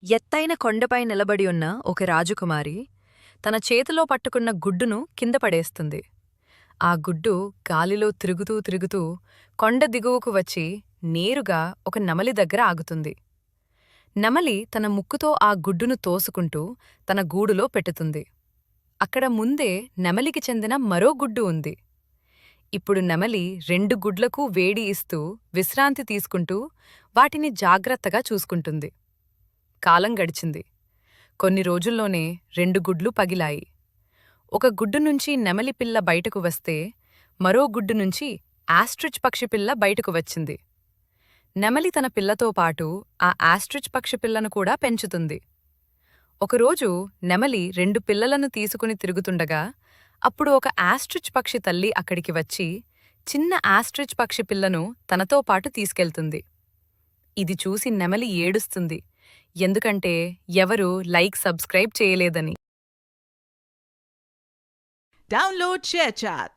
ఎత్తైన కొండపై నిలబడి ఉన్న ఒక రాజకుమారి తన చేతిలో పట్టుకున్న గుడ్డును కింద పడేస్తుంది. ఆ గుడ్డు గాలిలో తిరుగుతూ తిరుగుతూ కొండ దిగువకు వచ్చి నేరుగా ఒక నెమలి దగ్గర ఆగుతుంది. నెమలి తన ముక్కుతో ఆ గుడ్డును తోసుకుంటూ తన గూడులో పెట్టుతుంది. అక్కడ ముందే నెమలికి చెందిన మరో గుడ్డు ఉంది. ఇప్పుడు నెమలి 2 గుడ్లకూ వేడి ఇస్తూ విశ్రాంతి తీసుకుంటూ వాటిని జాగ్రత్తగా చూసుకుంటుంది. కాలం గడిచింది. కొన్ని రోజుల్లోనే 2 గుడ్లు పగిలాయి. ఒక గుడ్డు నుంచి నెమలి పిల్ల బయటకు వస్తే మరో గుడ్డు నుంచి ఆస్ట్రిచ్ పక్షి పిల్ల బయటకు వచ్చింది. నెమలి తన పిల్లతో పాటు ఆ ఆస్ట్రిచ్ పక్షి పిల్లను కూడా పెంచుతుంది. ఒకరోజు నెమలి 2 పిల్లలను తీసుకుని తిరుగుతుండగా అప్పుడు ఒక ఆస్ట్రిచ్ పక్షి తల్లి అక్కడికి వచ్చి చిన్న ఆస్ట్రిచ్ పక్షి పిల్లను తనతో పాటు తీసుకెళ్తుంది. ఇది చూసి నెమలి ఏడుస్తుంది, ఎందుకంటే ఎవరూ సబ్స్క్రైబ్ చేయలేదని. Download ShareChat.